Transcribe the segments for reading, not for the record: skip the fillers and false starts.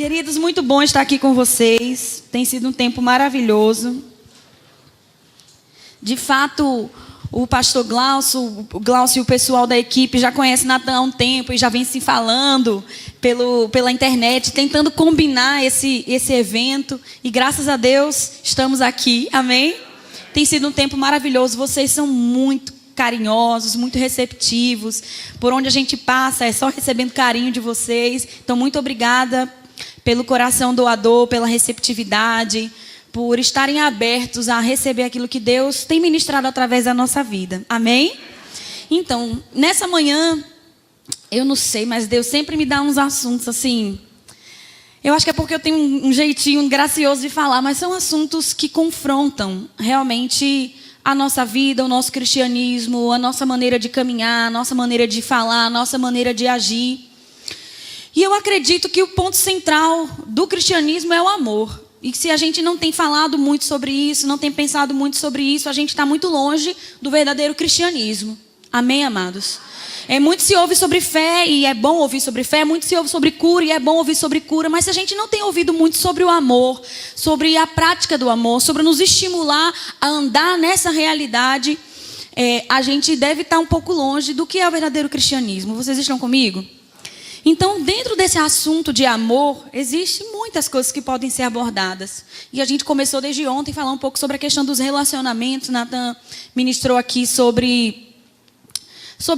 Queridos, muito bom estar aqui com vocês. Tem sido um tempo maravilhoso. De fato, o pastor Glaucio e o pessoal da equipe já conhecem Natan há um tempo e já vem se falando pela internet, tentando combinar esse evento. E graças a Deus estamos aqui, amém? Tem sido um tempo maravilhoso. Vocês são muito carinhosos, muito receptivos. Por onde a gente passa é só recebendo carinho de vocês. Então, muito obrigada pelo coração doador, pela receptividade, por estarem abertos a receber aquilo que Deus tem ministrado através da nossa vida. Amém? Então, nessa manhã, eu não sei, mas Deus sempre me dá uns assuntos assim. Eu acho que é porque eu tenho um jeitinho gracioso de falar, mas são assuntos que confrontam realmente a nossa vida, o nosso cristianismo, a nossa maneira de caminhar, a nossa maneira de falar, a nossa maneira de agir. E eu acredito que o ponto central do cristianismo é o amor. E se a gente não tem falado muito sobre isso, não tem pensado muito sobre isso, a gente está muito longe do verdadeiro cristianismo. Amém, amados? Muito se ouve sobre fé e é bom ouvir sobre fé, muito se ouve sobre cura e é bom ouvir sobre cura, mas se a gente não tem ouvido muito sobre o amor, sobre a prática do amor, sobre nos estimular a andar nessa realidade, a gente deve estar um pouco longe do que é o verdadeiro cristianismo. Vocês estão comigo? Então, dentro desse assunto de amor, existem muitas coisas que podem ser abordadas. E a gente começou desde ontem a falar um pouco sobre a questão dos relacionamentos. Natan ministrou aqui sobre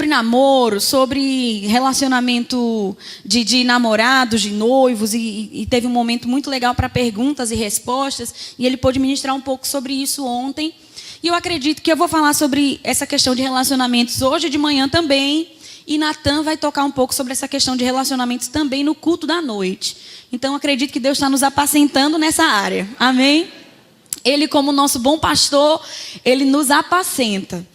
namoro, sobre relacionamento de namorados, de noivos, e teve um momento muito legal para perguntas e respostas, e ele pôde ministrar um pouco sobre isso ontem. E eu acredito que eu vou falar sobre essa questão de relacionamentos hoje de manhã também, e Natan vai tocar um pouco sobre essa questão de relacionamentos também no culto da noite. Então, acredito que Deus está nos apacentando nessa área. Amém? Ele, como nosso bom pastor, ele nos apacenta.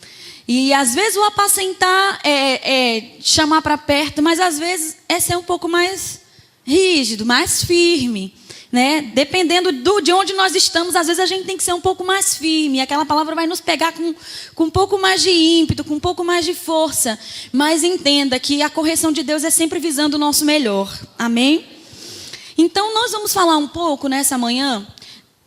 E, às vezes, o apacentar é chamar para perto, mas, às vezes, é ser um pouco mais rígido, mais firme. Né? Dependendo de onde nós estamos, às vezes a gente tem que ser um pouco mais firme. Aquela palavra vai nos pegar com um pouco mais de ímpeto, com um pouco mais de força. Mas entenda que a correção de Deus é sempre visando o nosso melhor. Amém? Então, nós vamos falar um pouco nessa manhã.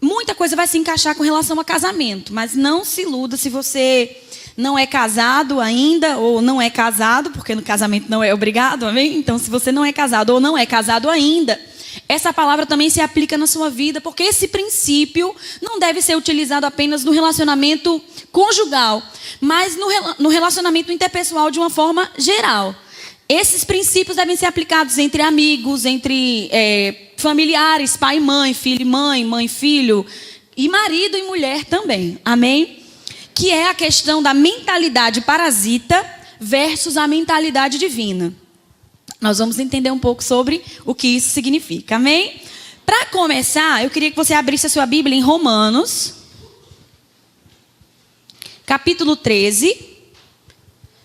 Muita coisa vai se encaixar com relação a casamento. Mas não se iluda se você não é casado ainda ou não é casado, porque no casamento não é obrigado, amém? Então, se você não é casado ou não é casado ainda, essa palavra também se aplica na sua vida, porque esse princípio não deve ser utilizado apenas no relacionamento conjugal, mas no relacionamento interpessoal de uma forma geral. Esses princípios devem ser aplicados entre amigos, entre familiares, pai e mãe, filho e mãe, mãe e filho, e marido e mulher também. Amém? Que é a questão da mentalidade parasita versus a mentalidade divina. Nós vamos entender um pouco sobre o que isso significa, amém? Para começar, eu queria que você abrisse a sua Bíblia em Romanos, capítulo 13,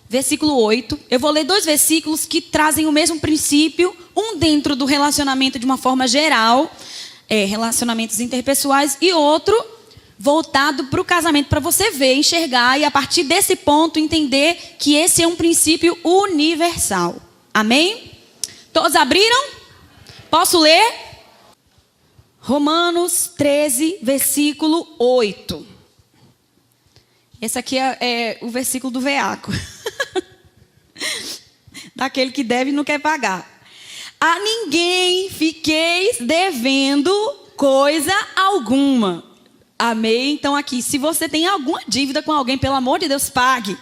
versículo 8. Eu vou ler 2 versículos que trazem o mesmo princípio, um dentro do relacionamento de uma forma geral, relacionamentos interpessoais, e outro voltado para o casamento, para você ver, enxergar e a partir desse ponto entender que esse é um princípio universal. Amém? Todos abriram? Posso ler? Romanos 13, versículo 8. Esse aqui é o versículo do veaco. Daquele que deve e não quer pagar. A ninguém fiqueis devendo coisa alguma. Amém? Então aqui, se você tem alguma dívida com alguém, pelo amor de Deus, pague.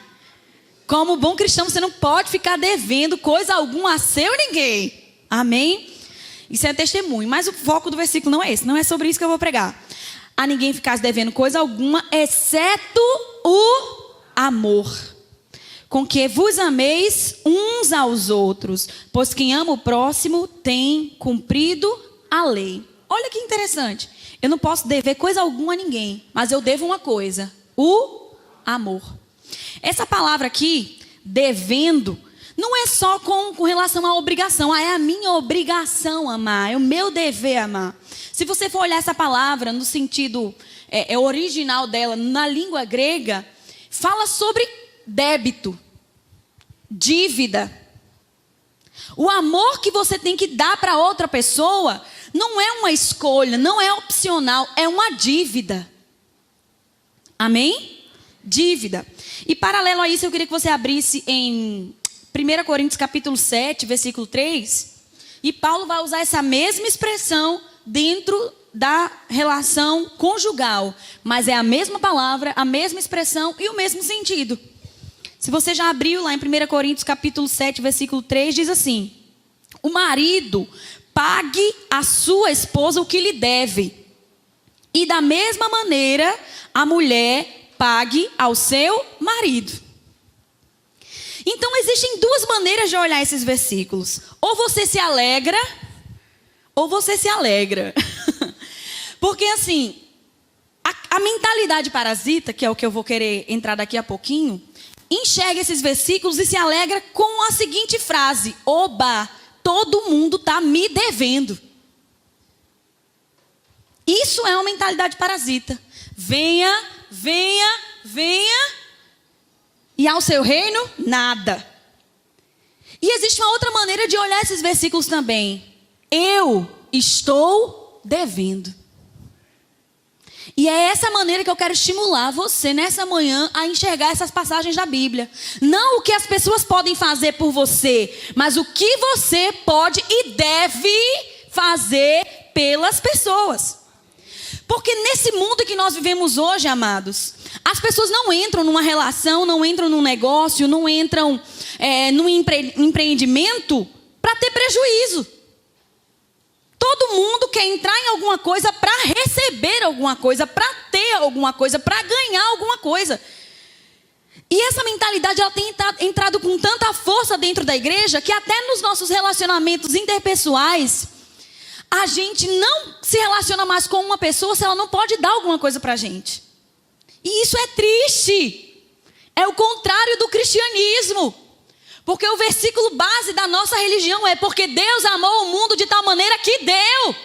Como bom cristão, você não pode ficar devendo coisa alguma a seu ninguém. Amém? Isso é testemunho. Mas o foco do versículo não é esse. Não é sobre isso que eu vou pregar. A ninguém ficasse devendo coisa alguma, exceto o amor. Com que vos ameis uns aos outros. Pois quem ama o próximo tem cumprido a lei. Olha que interessante. Eu não posso dever coisa alguma a ninguém. Mas eu devo uma coisa. O amor. Essa palavra aqui, devendo, não é só com relação à obrigação. É a minha obrigação amar, é o meu dever amar. Se você for olhar essa palavra no sentido original dela, na língua grega, fala sobre débito, dívida. O amor que você tem que dar para outra pessoa não é uma escolha, não é opcional, é uma dívida. Amém? Dívida. E paralelo a isso, eu queria que você abrisse em 1 Coríntios capítulo 7, versículo 3. E Paulo vai usar essa mesma expressão dentro da relação conjugal. Mas é a mesma palavra, a mesma expressão e o mesmo sentido. Se você já abriu lá em 1 Coríntios capítulo 7, versículo 3, diz assim: o marido pague à sua esposa o que lhe deve. E da mesma maneira, a mulher pague ao seu marido. Então, existem duas maneiras de olhar esses versículos. Ou você se alegra, ou você se alegra. Porque assim, a mentalidade parasita, que é o que eu vou querer entrar daqui a pouquinho, enxerga esses versículos e se alegra com a seguinte frase: oba, todo mundo está me devendo. Isso é uma mentalidade parasita. Venha, venha, venha, e ao seu reino, nada. E existe uma outra maneira de olhar esses versículos também. Eu estou devendo. E é essa maneira que eu quero estimular você nessa manhã a enxergar essas passagens da Bíblia. Não o que as pessoas podem fazer por você, mas o que você pode e deve fazer pelas pessoas. Porque nesse mundo que nós vivemos hoje, amados, as pessoas não entram numa relação, não entram num negócio, não entram num empreendimento para ter prejuízo. Todo mundo quer entrar em alguma coisa para receber alguma coisa, para ter alguma coisa, para ganhar alguma coisa. E essa mentalidade ela tem entrado com tanta força dentro da igreja que até nos nossos relacionamentos interpessoais, a gente não se relaciona mais com uma pessoa se ela não pode dar alguma coisa para a gente. E isso é triste. É o contrário do cristianismo. Porque o versículo base da nossa religião é: porque Deus amou o mundo de tal maneira que deu.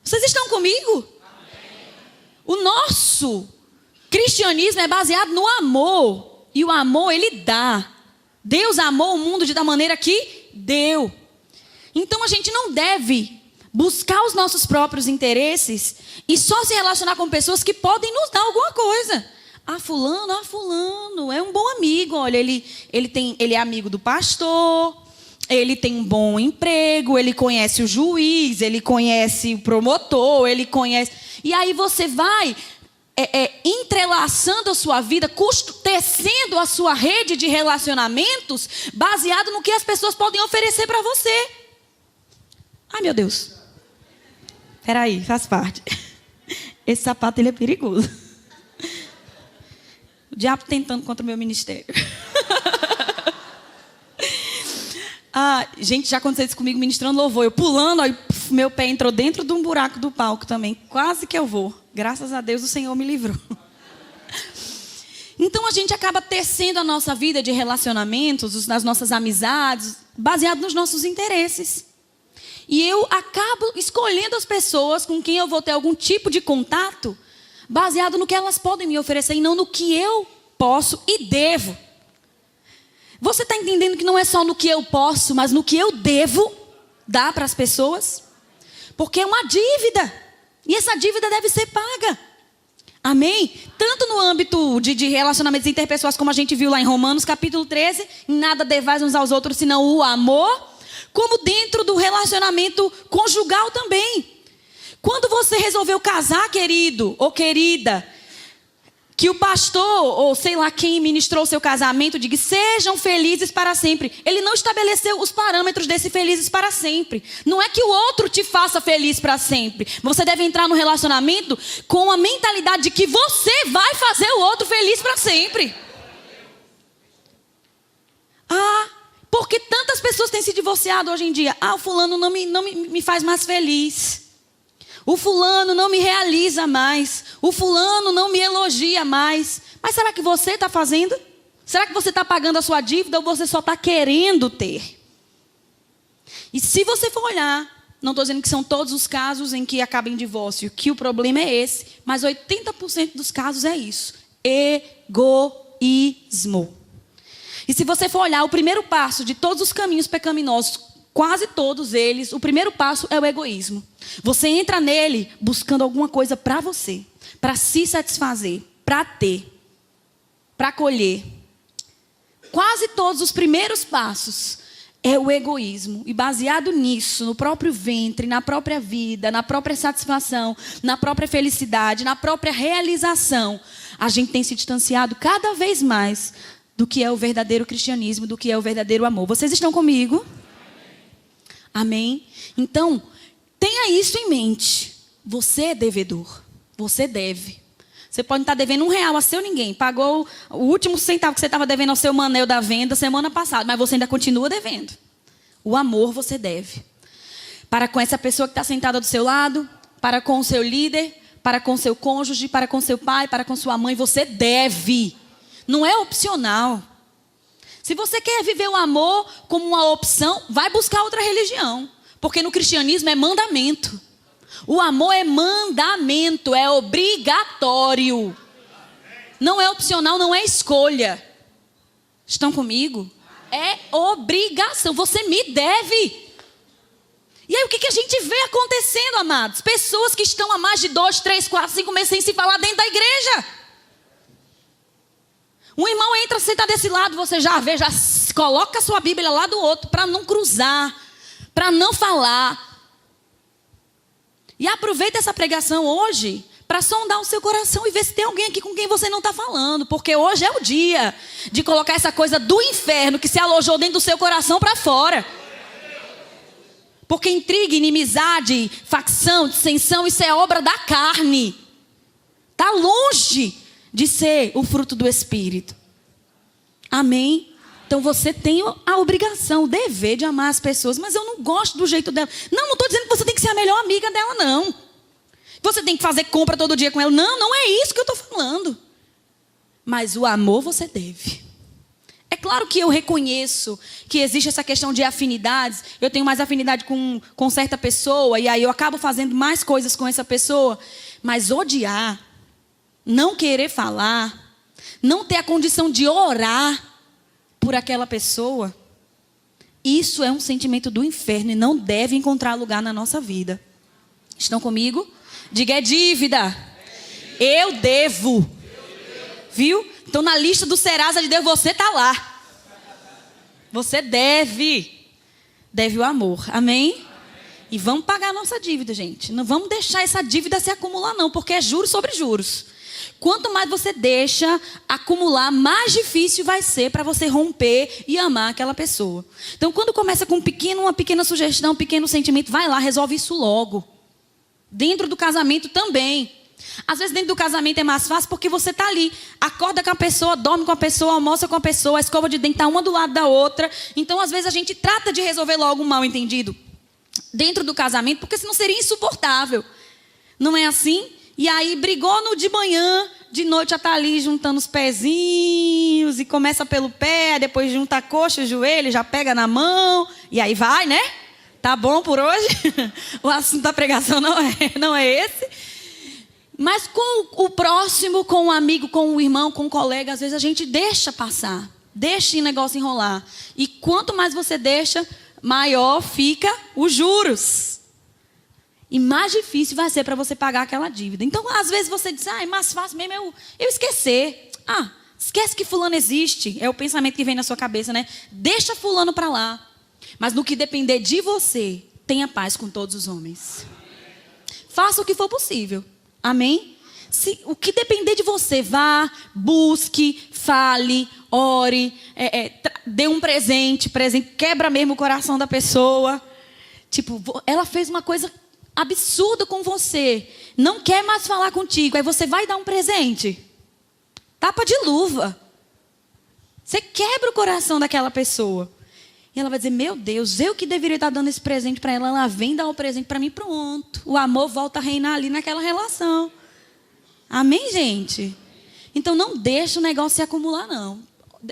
Vocês estão comigo? Amém. O nosso cristianismo é baseado no amor. E o amor, ele dá. Deus amou o mundo de tal maneira que deu. Então a gente não deve buscar os nossos próprios interesses e só se relacionar com pessoas que podem nos dar alguma coisa. Fulano, é um bom amigo. Olha, ele é amigo do pastor, ele tem um bom emprego, ele conhece o juiz, ele conhece o promotor, ele conhece... E aí você vai entrelaçando a sua vida, tecendo a sua rede de relacionamentos baseado no que as pessoas podem oferecer para você. Ai, meu Deus. Peraí, faz parte. Esse sapato, ele é perigoso. O diabo tentando contra o meu ministério. Gente, já aconteceu isso comigo ministrando louvor. Eu pulando, aí meu pé entrou dentro de um buraco do palco também. Quase que eu vou. Graças a Deus o Senhor me livrou. Então a gente acaba tecendo a nossa vida de relacionamentos, as nossas amizades, baseado nos nossos interesses. E eu acabo escolhendo as pessoas com quem eu vou ter algum tipo de contato, baseado no que elas podem me oferecer e não no que eu posso e devo. Você está entendendo que não é só no que eu posso, mas no que eu devo dar para as pessoas? Porque é uma dívida. E essa dívida deve ser paga. Amém? Tanto no âmbito de relacionamentos interpessoais, como a gente viu lá em Romanos capítulo 13, em nada devais uns aos outros senão o amor, como dentro do relacionamento conjugal também. Quando você resolveu casar, querido ou querida, que o pastor, ou sei lá quem ministrou o seu casamento, diga: sejam felizes para sempre. Ele não estabeleceu os parâmetros desse felizes para sempre. Não é que o outro te faça feliz para sempre. Você deve entrar no relacionamento com a mentalidade de que você vai fazer o outro feliz para sempre. Porque tantas pessoas têm se divorciado hoje em dia. O fulano não me faz mais feliz. O fulano não me realiza mais. O fulano não me elogia mais. Mas será que você está fazendo? Será que você está pagando a sua dívida ou você só está querendo ter? E se você for olhar, não estou dizendo que são todos os casos em que acaba em divórcio, que o problema é esse, mas 80% dos casos é isso: egoísmo. E se você for olhar o primeiro passo de todos os caminhos pecaminosos, quase todos eles, o primeiro passo é o egoísmo. Você entra nele buscando alguma coisa para você, para se satisfazer, para ter, para colher. Quase todos os primeiros passos é o egoísmo. E baseado nisso, no próprio ventre, na própria vida, na própria satisfação, na própria felicidade, na própria realização, a gente tem se distanciado cada vez mais do que é o verdadeiro cristianismo, do que é o verdadeiro amor. Vocês estão comigo? Amém? Então, tenha isso em mente. Você é devedor. Você deve. Você pode estar devendo R$1 a seu ninguém. Pagou o último centavo que você estava devendo ao seu Manel da venda semana passada. Mas você ainda continua devendo. O amor você deve. Para com essa pessoa que está sentada do seu lado. Para com o seu líder. Para com o seu cônjuge. Para com seu pai. Para com sua mãe. Você deve. Não é opcional. Se você quer viver o amor como uma opção, vai buscar outra religião. Porque no cristianismo é mandamento. O amor é mandamento, é obrigatório. Não é opcional, não é escolha. Estão comigo? É obrigação, você me deve. E aí o que a gente vê acontecendo, amados? Pessoas que estão há mais de 2, 3, 4, 5 meses sem se falar dentro da igreja. Um irmão entra, senta desse lado, você já vê, já coloca a sua Bíblia lá do outro, para não cruzar, para não falar. E aproveita essa pregação hoje para sondar o seu coração e ver se tem alguém aqui com quem você não está falando. Porque hoje é o dia de colocar essa coisa do inferno que se alojou dentro do seu coração para fora. Porque intriga, inimizade, facção, dissensão, isso é obra da carne. Está longe de ser o fruto do Espírito. Amém? Então você tem a obrigação, o dever de amar as pessoas. Mas eu não gosto do jeito dela. Não estou dizendo que você tem que ser a melhor amiga dela, não. Você tem que fazer compra todo dia com ela. Não, não é isso que eu estou falando. Mas o amor você deve. É claro que eu reconheço que existe essa questão de afinidades. Eu tenho mais afinidade com certa pessoa. E aí eu acabo fazendo mais coisas com essa pessoa. Mas odiar, não querer falar, não ter a condição de orar por aquela pessoa, isso é um sentimento do inferno e não deve encontrar lugar na nossa vida. Estão comigo? Diga, é dívida. Eu devo. Viu? Então na lista do Serasa de Deus você está lá. Você deve. Deve o amor. Amém? E vamos pagar a nossa dívida, gente. Não vamos deixar essa dívida se acumular não, porque é juros sobre juros. Quanto mais você deixa acumular, mais difícil vai ser para você romper e amar aquela pessoa. Então, quando começa com uma pequena sugestão, um pequeno sentimento, vai lá, resolve isso logo. Dentro do casamento também. Às vezes, dentro do casamento é mais fácil porque você está ali. Acorda com a pessoa, dorme com a pessoa, almoça com a pessoa, a escova de dente está uma do lado da outra. Então, às vezes, a gente trata de resolver logo um mal entendido dentro do casamento, porque senão seria insuportável. Não é assim? E aí brigou no de manhã, de noite já está ali juntando os pezinhos e começa pelo pé, depois junta a coxa, o joelho, já pega na mão e aí vai, né? Tá bom por hoje? O assunto da pregação não é esse. Mas com o próximo, com o amigo, com o irmão, com o colega, às vezes a gente deixa passar, deixa o negócio enrolar. E quanto mais você deixa, maior fica os juros. E mais difícil vai ser para você pagar aquela dívida. Então, às vezes você diz, é mais fácil mesmo eu esquecer. Esquece que fulano existe. É o pensamento que vem na sua cabeça, né? Deixa fulano para lá. Mas no que depender de você, tenha paz com todos os homens. Faça o que for possível. Amém? O que depender de você, vá, busque, fale, ore, dê um presente, quebra mesmo o coração da pessoa. Tipo, ela fez uma coisa absurda com você, não quer mais falar contigo, aí você vai dar um presente, tapa de luva, você quebra o coração daquela pessoa, e ela vai dizer, meu Deus, eu que deveria estar dando esse presente para ela, ela vem dar o presente para mim, pronto, o amor volta a reinar ali naquela relação. Amém, gente? Então não deixa o negócio se acumular não.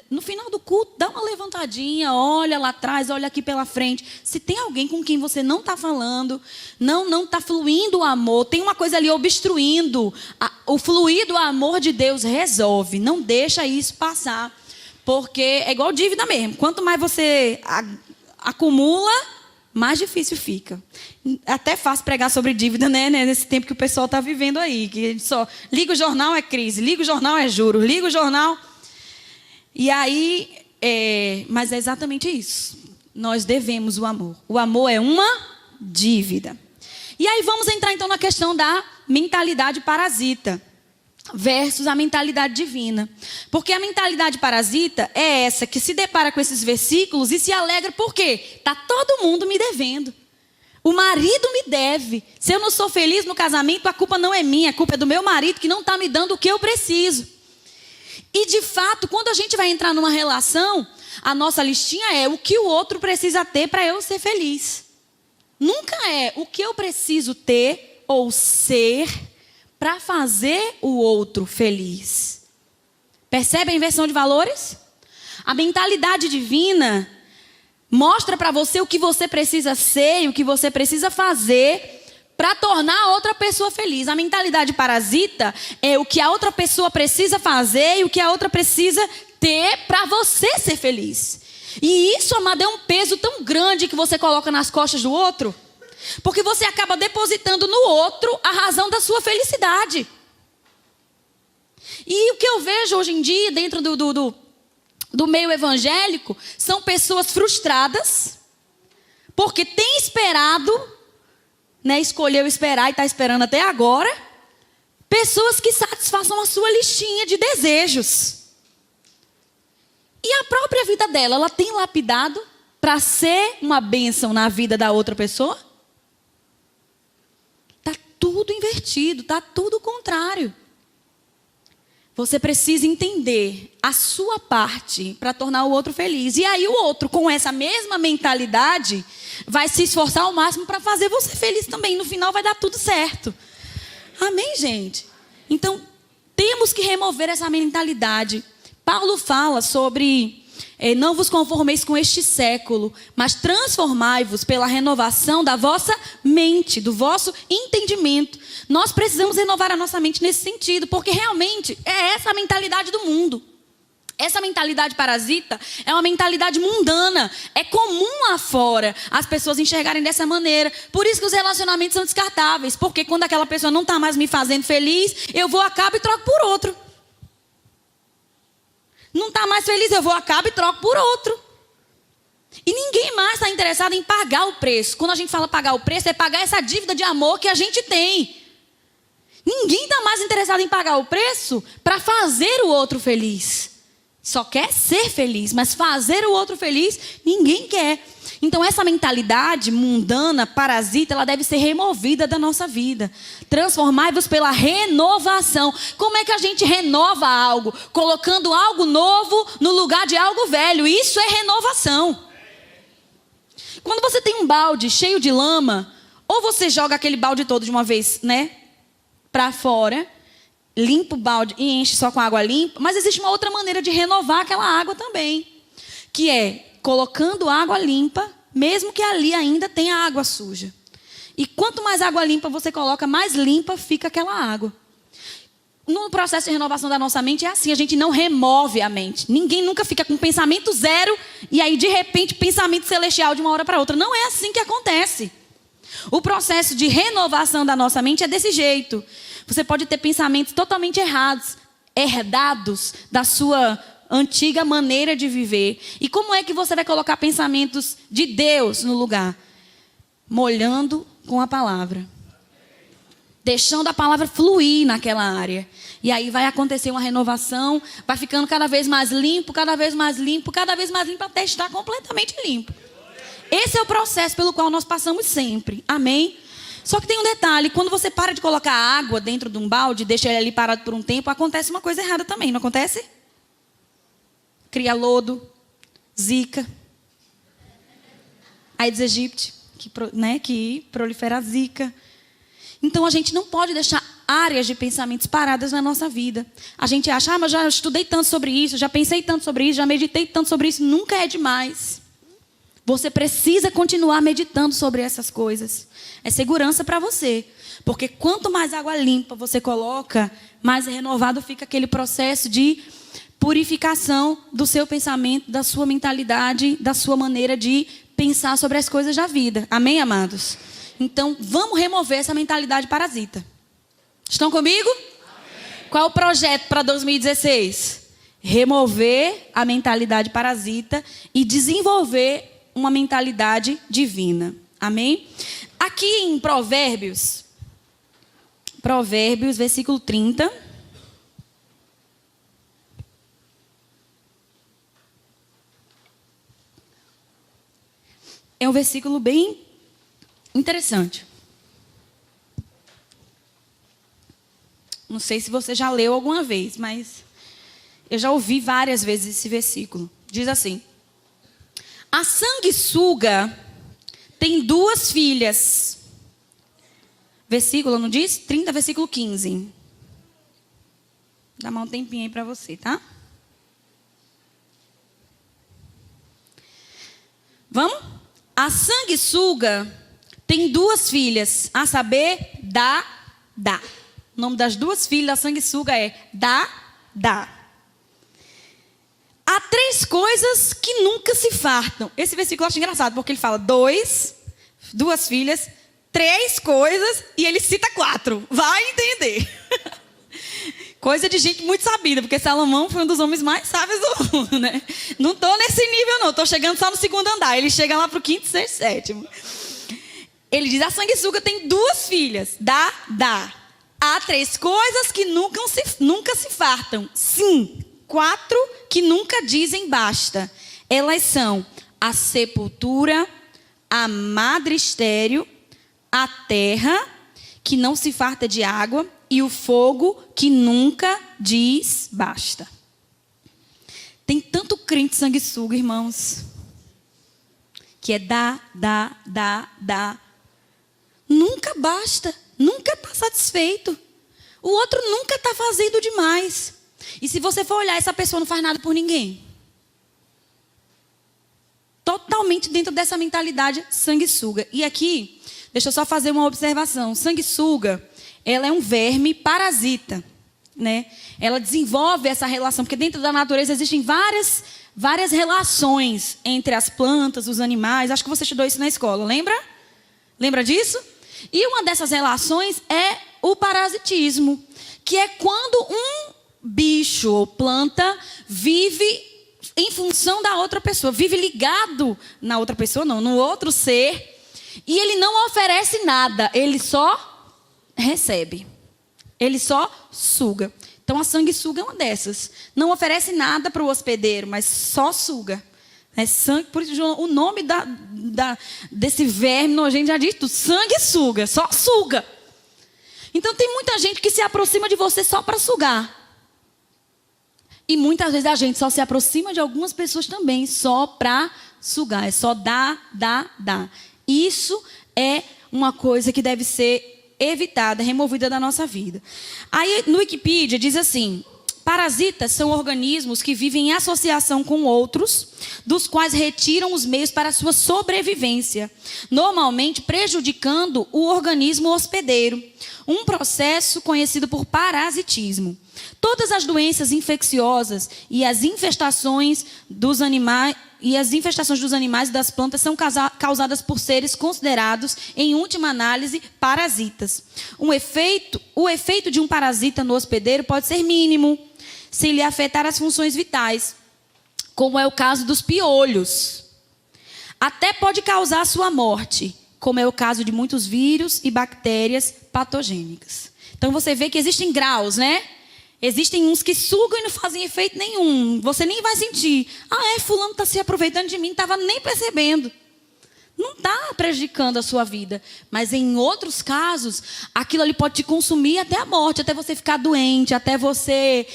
No final do culto, dá uma levantadinha, olha lá atrás, olha aqui pela frente. Se tem alguém com quem você não está falando, não está fluindo o amor, tem uma coisa ali obstruindo, o fluir do amor de Deus resolve. Não deixa isso passar, porque é igual dívida mesmo. Quanto mais você acumula, mais difícil fica. Até fácil pregar sobre dívida, né? Nesse tempo que o pessoal está vivendo aí. Que só liga o jornal é crise, liga o jornal é juros, liga o jornal. E aí, mas é exatamente isso. Nós devemos o amor. O amor é uma dívida. E aí vamos entrar então na questão da mentalidade parasita versus a mentalidade divina. Porque a mentalidade parasita é essa que se depara com esses versículos e se alegra por quê? Está todo mundo me devendo. O marido me deve. Se eu não sou feliz no casamento, a culpa não é minha, a culpa é do meu marido que não está me dando o que eu preciso. E de fato, quando a gente vai entrar numa relação, a nossa listinha é o que o outro precisa ter para eu ser feliz. Nunca é o que eu preciso ter ou ser para fazer o outro feliz. Percebe a inversão de valores? A mentalidade divina mostra para você o que você precisa ser e o que você precisa fazer para tornar a outra pessoa feliz. A mentalidade parasita é o que a outra pessoa precisa fazer e o que a outra precisa ter para você ser feliz. E isso, amado, é um peso tão grande que você coloca nas costas do outro, porque você acaba depositando no outro a razão da sua felicidade. E o que eu vejo hoje em dia dentro do meio evangélico são pessoas frustradas, porque têm esperado, né, escolheu esperar e está esperando até agora, pessoas que satisfaçam a sua listinha de desejos. E a própria vida dela, ela tem lapidado para ser uma bênção na vida da outra pessoa? Está tudo invertido, está tudo contrário. Você precisa entender a sua parte para tornar o outro feliz. E aí o outro, com essa mesma mentalidade, vai se esforçar ao máximo para fazer você feliz também. No final vai dar tudo certo. Amém, gente? Então, temos que remover essa mentalidade. Paulo fala sobre não vos conformeis com este século, mas transformai-vos pela renovação da vossa mente, do vosso entendimento. Nós precisamos renovar a nossa mente nesse sentido, porque realmente é essa a mentalidade do mundo. Essa mentalidade parasita é uma mentalidade mundana. É comum lá fora as pessoas enxergarem dessa maneira. Por isso que os relacionamentos são descartáveis. Porque quando aquela pessoa não está mais me fazendo feliz, eu vou, acabo e troco por outro. Não está mais feliz, eu vou, acabo e troco por outro. E ninguém mais está interessado em pagar o preço. Quando a gente fala pagar o preço, é pagar essa dívida de amor que a gente tem. Ninguém está mais interessado em pagar o preço para fazer o outro feliz. Só quer ser feliz, mas fazer o outro feliz, ninguém quer. Então essa mentalidade mundana, parasita, ela deve ser removida da nossa vida. Transformai-vos pela renovação. Como é que a gente renova algo? Colocando algo novo no lugar de algo velho. Isso é renovação. Quando você tem um balde cheio de lama, ou você joga aquele balde todo de uma vez, né, para fora, limpa o balde e enche só com água limpa, mas existe uma outra maneira de renovar aquela água também, que é colocando água limpa, mesmo que ali ainda tenha água suja. E quanto mais água limpa você coloca, mais limpa fica aquela água. No processo de renovação da nossa mente é assim, a gente não remove a mente. Ninguém nunca fica com pensamento zero e aí de repente pensamento celestial de uma hora para outra. Não é assim que acontece. O processo de renovação da nossa mente é desse jeito. Você pode ter pensamentos totalmente errados, herdados da sua antiga maneira de viver. E como é que você vai colocar pensamentos de Deus no lugar? Molhando com a palavra. Deixando a palavra fluir naquela área. E aí vai acontecer uma renovação, vai ficando cada vez mais limpo, cada vez mais limpo, cada vez mais limpo, até estar completamente limpo. Esse é o processo pelo qual nós passamos sempre. Amém? Só que tem um detalhe, quando você para de colocar água dentro de um balde, deixa ele ali parado por um tempo, acontece uma coisa errada também, não acontece? Cria lodo, zika, Aedes aegypti, que prolifera a zika. Então a gente não pode deixar áreas de pensamentos paradas na nossa vida. A gente acha, mas já estudei tanto sobre isso, já pensei tanto sobre isso, já meditei tanto sobre isso. Nunca é demais. Você precisa continuar meditando sobre essas coisas. É segurança para você. Porque quanto mais água limpa você coloca, mais renovado fica aquele processo de purificação do seu pensamento, da sua mentalidade, da sua maneira de pensar sobre as coisas da vida. Amém, amados? Então, vamos remover essa mentalidade parasita. Estão comigo? Amém. Qual é o projeto para 2016? Remover a mentalidade parasita e desenvolver uma mentalidade divina. Amém? Aqui em Provérbios, versículo 30. É um versículo bem interessante. Não sei se você já leu alguma vez, mas eu já ouvi várias vezes esse versículo. Diz assim: a sanguessuga tem 2 filhas. Versículo, não diz? 30, versículo 15. Dá mais um tempinho aí para você, tá? Vamos? A sanguessuga tem 2 filhas, a saber, Dá. O nome das 2 filhas da sanguessuga é Dá. Há 3 coisas que nunca se fartam. Esse versículo eu acho engraçado, porque ele fala 2 filhas, 3 coisas, e ele cita 4. Vai entender. Coisa de gente muito sabida, porque Salomão foi um dos homens mais sábios do mundo, né? Não estou nesse nível, não. Estou chegando só no 2º andar. Ele chega lá para o 5º, 6º, 7º. Ele diz, a sanguessuga tem 2 filhas. Dá. Há 3 coisas que nunca se fartam. Sim, 4 que nunca dizem basta. Elas são a sepultura, a madre estéril, a terra, que não se farta de água, e o fogo, que nunca diz basta. Tem tanto crente sanguessuga, irmãos, que é dá. Nunca basta, nunca está satisfeito. O outro nunca está fazendo demais. E se você for olhar, essa pessoa não faz nada por ninguém. Totalmente dentro dessa mentalidade sanguessuga. E aqui, deixa eu só fazer uma observação. Sanguessuga, ela é um verme parasita, né? Ela desenvolve essa relação, porque dentro da natureza existem várias relações entre as plantas, os animais. Acho que você estudou isso na escola, lembra? Lembra disso? E uma dessas relações é o parasitismo, que é quando um bicho ou planta vive em função da outra pessoa, vive ligado na outra pessoa, não, no outro ser, e ele não oferece nada, ele só recebe, ele só suga. Então a sanguessuga é uma dessas. Não oferece nada para o hospedeiro, mas só suga. É sangue, por isso o nome desse verme nojento já diz tudo. Sanguessuga, só suga. Então tem muita gente que se aproxima de você só para sugar. E muitas vezes a gente só se aproxima de algumas pessoas também só para sugar. É só dá. Isso é uma coisa que deve ser evitada, removida da nossa vida. Aí no Wikipedia diz assim: parasitas são organismos que vivem em associação com outros, dos quais retiram os meios para a sua sobrevivência, normalmente prejudicando o organismo hospedeiro. Um processo conhecido por parasitismo. Todas as doenças infecciosas e as infestações dos animais e das plantas são causadas por seres considerados, em última análise, parasitas. O efeito de um parasita no hospedeiro pode ser mínimo, sem lhe afetar as funções vitais, como é o caso dos piolhos. Até pode causar a sua morte, como é o caso de muitos vírus e bactérias patogênicas. Então você vê que existem graus, né? Existem uns que sugam e não fazem efeito nenhum. Você nem vai sentir. Fulano está se aproveitando de mim, não estava nem percebendo. Não está prejudicando a sua vida. Mas em outros casos, aquilo ali pode te consumir até a morte, até você ficar doente, até você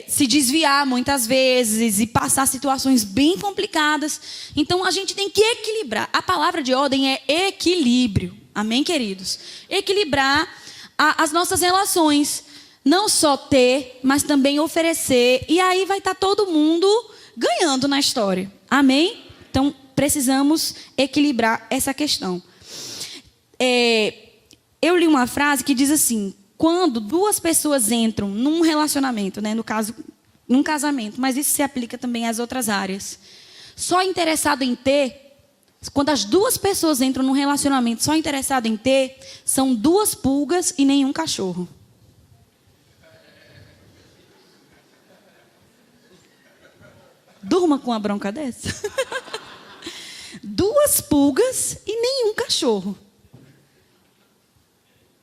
se desviar muitas vezes e passar situações bem complicadas. Então a gente tem que equilibrar. A palavra de ordem é equilíbrio. Amém, queridos? Equilibrar as nossas relações. Não só ter, mas também oferecer. E aí vai estar todo mundo ganhando na história. Amém? Então, precisamos equilibrar essa questão. Eu li uma frase que diz assim: quando 2 pessoas entram num relacionamento, né, no caso, num casamento, mas isso se aplica também às outras áreas, só interessado em ter, Quando as duas pessoas entram num relacionamento só interessado em ter, são 2 pulgas e nenhum cachorro. Durma com uma bronca dessa. 2 pulgas e nenhum cachorro.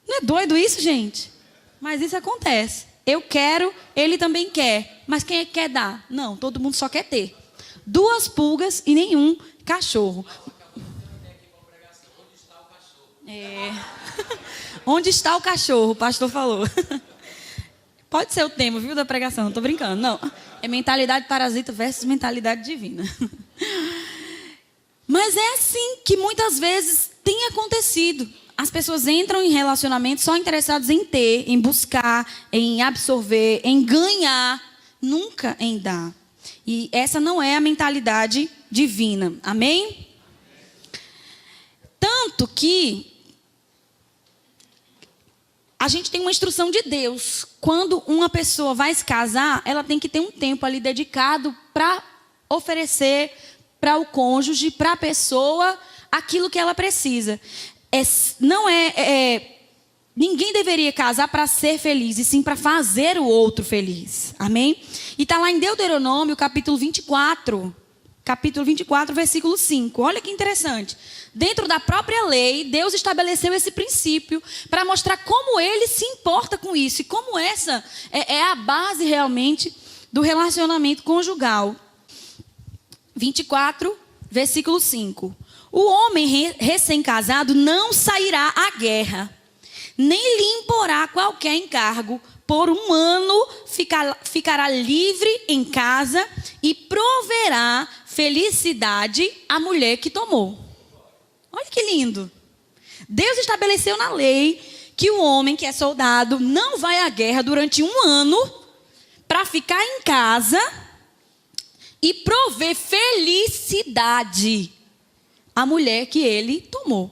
Não é doido isso, gente? Mas isso acontece. Eu quero, ele também quer. Mas quem é que quer dar? Não, todo mundo só quer ter. 2 pulgas e nenhum cachorro. Onde está o cachorro? O pastor falou. Pode ser o tema, viu, da pregação. Não estou brincando, não. É mentalidade parasita versus mentalidade divina. Mas é assim que muitas vezes tem acontecido. As pessoas entram em relacionamentos só interessadas em ter, em buscar, em absorver, em ganhar, nunca em dar. E essa não é a mentalidade divina. Amém? Tanto que a gente tem uma instrução de Deus. Quando uma pessoa vai se casar, ela tem que ter um tempo ali dedicado para oferecer para o cônjuge, para a pessoa, aquilo que ela precisa. Ninguém deveria casar para ser feliz, e sim para fazer o outro feliz. Amém? E está lá em Deuteronômio, capítulo 24. Capítulo 24, versículo 5. Olha que interessante. Dentro da própria lei, Deus estabeleceu esse princípio para mostrar como ele se importa com isso. E como essa é a base realmente do relacionamento conjugal. 24, versículo 5. O homem recém-casado não sairá à guerra, nem lhe imporá qualquer encargo. Por 1 ano ficará livre em casa e proverá felicidade à mulher que tomou. Olha que lindo. Deus estabeleceu na lei que o homem que é soldado não vai à guerra durante 1 ano para ficar em casa e prover felicidade à mulher que ele tomou.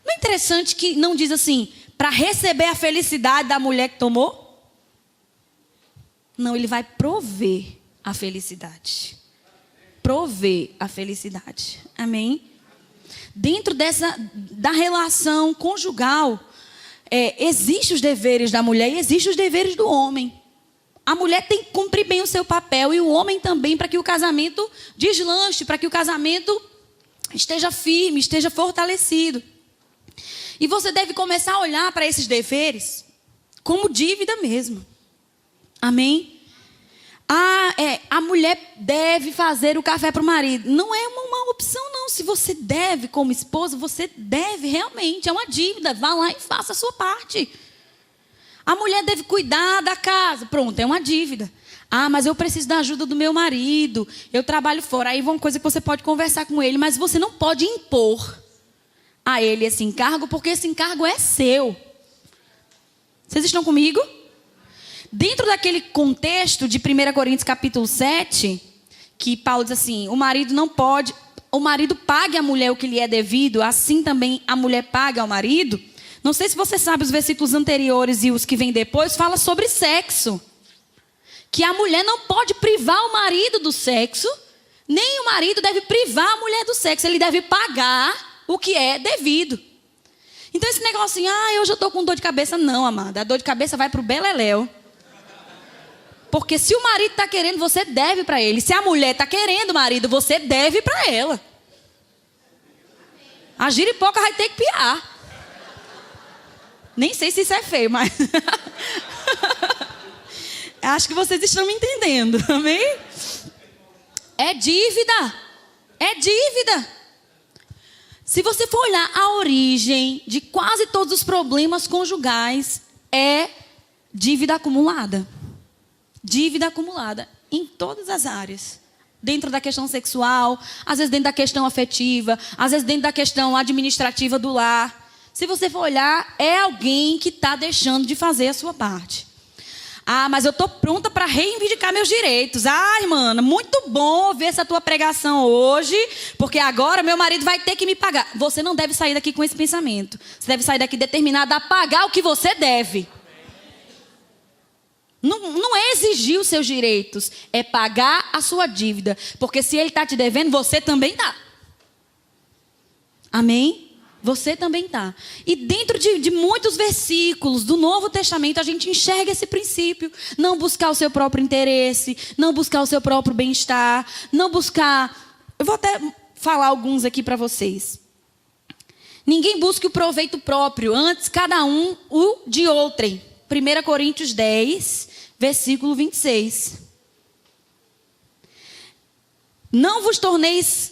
Não é interessante que não diz assim, para receber a felicidade da mulher que tomou? Não, ele vai prover a felicidade. Prover a felicidade. Amém? Dentro da relação conjugal, existem os deveres da mulher e existem os deveres do homem. A mulher tem que cumprir bem o seu papel e o homem também, para que o casamento deslanche, para que o casamento esteja firme, esteja fortalecido. E você deve começar a olhar para esses deveres como dívida mesmo. Amém? A mulher deve fazer o café para o marido. Não é uma opção, não. Se você deve como esposa, você deve realmente. É uma dívida. Vá lá e faça a sua parte. A mulher deve cuidar da casa. Pronto, é uma dívida. Mas eu preciso da ajuda do meu marido. Eu trabalho fora. Aí uma coisa que você pode conversar com ele. Mas você não pode impor a ele esse encargo, porque esse encargo é seu. Vocês estão comigo? Dentro daquele contexto de 1 Coríntios capítulo 7, que Paulo diz assim, o marido pague à mulher o que lhe é devido, assim também a mulher paga ao marido. Não sei se você sabe, os versículos anteriores e os que vêm depois, fala sobre sexo. Que a mulher não pode privar o marido do sexo, nem o marido deve privar a mulher do sexo, ele deve pagar o que é devido. Então esse negócio assim, eu já estou com dor de cabeça, não, amada, a dor de cabeça vai para o beleléu. Porque se o marido está querendo, você deve para ele. Se a mulher está querendo o marido, você deve para ela. A giripoca vai ter que piar. Nem sei se isso é feio, mas... Acho que vocês estão me entendendo, amém? É dívida. É dívida. Se você for olhar a origem de quase todos os problemas conjugais, é dívida acumulada. Dívida acumulada em todas as áreas. Dentro da questão sexual, às vezes dentro da questão afetiva, às vezes dentro da questão administrativa do lar. Se você for olhar, é alguém que está deixando de fazer a sua parte. Mas eu estou pronta para reivindicar meus direitos. Irmã, muito bom ouvir essa tua pregação hoje, porque agora meu marido vai ter que me pagar. Você não deve sair daqui com esse pensamento. Você deve sair daqui determinada a pagar o que você deve. Não é exigir os seus direitos, é pagar a sua dívida. Porque se ele está te devendo, você também dá. Amém? Você também está. E dentro de muitos versículos do Novo Testamento, a gente enxerga esse princípio. Não buscar o seu próprio interesse, não buscar o seu próprio bem-estar, não buscar... Eu vou até falar alguns aqui para vocês. Ninguém busque o proveito próprio, antes cada um o de outrem. 1 Coríntios 10, versículo 26. Não vos torneis